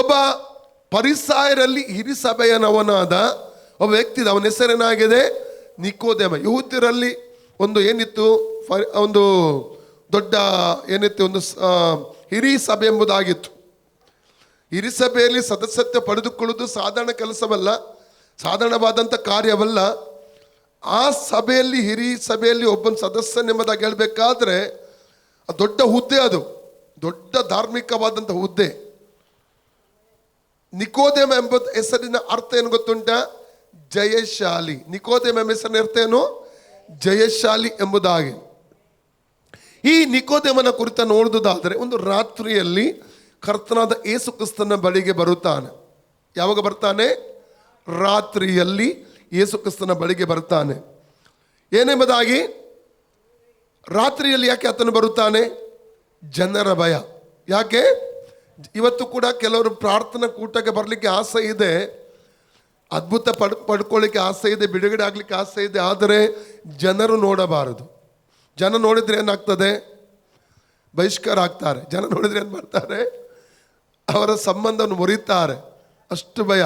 ಒಬ್ಬ ಫರಿಸಾಯರಲ್ಲಿ ಹಿರಿಸಭೆಯನವನಾದ ಒಬ್ಬ ವ್ಯಕ್ತಿ, ಅವನ ಹೆಸರೇನಾಗಿದೆ? ನಿಕೋದೇಮ. ಯಹೂದ್ಯರಲ್ಲಿ ಒಂದು ಏನಿತ್ತು, ಒಂದು ದೊಡ್ಡ ಏನಿತ್ತು, ಒಂದು ಹಿರಿ ಸಭೆ ಎಂಬುದಾಗಿತ್ತು. ಹಿರಿ ಸಭೆಯಲ್ಲಿ ಸದಸ್ಯತ್ವ ಪಡೆದುಕೊಳ್ಳುವುದು ಸಾಧಾರಣ ಕೆಲಸವಲ್ಲ, ಸಾಧಾರಣವಾದಂಥ ಕಾರ್ಯವಲ್ಲ. ಆ ಸಭೆಯಲ್ಲಿ, ಹಿರಿ ಸಭೆಯಲ್ಲಿ ಒಬ್ಬನ ಸದಸ್ಯನೆಂಬುದಾಗಿ ಹೇಳಬೇಕಾದ್ರೆ ದೊಡ್ಡ ಹುದ್ದೆ, ಅದು ದೊಡ್ಡ ಧಾರ್ಮಿಕವಾದಂಥ ಹುದ್ದೆ. ನಿಕೋದೇಮ ಎಂಬ ಹೆಸರಿನ ಅರ್ಥ ಏನು ಗೊತ್ತುಂಟ? ಜಯಶಾಲಿ. ನಿಕೋದೇಮ ಎಂಬ ಹೆಸರಿನ ಅರ್ಥ ಏನು? ಜಯಶಾಲಿ ಎಂಬುದಾಗಿ. ಈ ನಿಕೋದೇಮನ ಕುರಿತ ನೋಡುವುದಾದರೆ, ಒಂದು ರಾತ್ರಿಯಲ್ಲಿ ಕರ್ತನಾದ ಯೇಸು ಕ್ರಿಸ್ತನ ಬಳಿಗೆ ಬರುತ್ತಾನೆ. ಯಾವಾಗ ಬರ್ತಾನೆ? ರಾತ್ರಿಯಲ್ಲಿ ಯೇಸು ಕ್ರಿಸ್ತನ ಬಳಿಗೆ ಬರ್ತಾನೆ. ಏನೆಂಬುದಾಗಿ? ರಾತ್ರಿಯಲ್ಲಿ ಯಾಕೆ ಆತನು ಬರುತ್ತಾನೆ? ಜನರ ಭಯ. ಯಾಕೆ? ಇವತ್ತು ಕೂಡ ಕೆಲವರು ಪ್ರಾರ್ಥನಾ ಕೂಟಕ್ಕೆ ಬರಲಿಕ್ಕೆ ಆಸೆ ಇದೆ, ಅದ್ಭುತ ಪಡ್ಕೊಳ್ಳಿಕ್ಕೆ ಆಸೆ ಇದೆ, ಬಿಡುಗಡೆ ಆಗಲಿಕ್ಕೆ ಆಸೆ ಇದೆ. ಆದರೆ ಜನರು ನೋಡಬಾರದು. ಜನ ನೋಡಿದ್ರೆ ಏನಾಗ್ತದೆ? ಬಹಿಷ್ಕಾರ ಆಗ್ತಾರೆ. ಜನ ನೋಡಿದ್ರೆ ಏನು ಮಾಡ್ತಾರೆ? ಅವರ ಸಂಬಂಧವನ್ನು ಮುರಿತಾರೆ. ಅಷ್ಟು ಭಯ.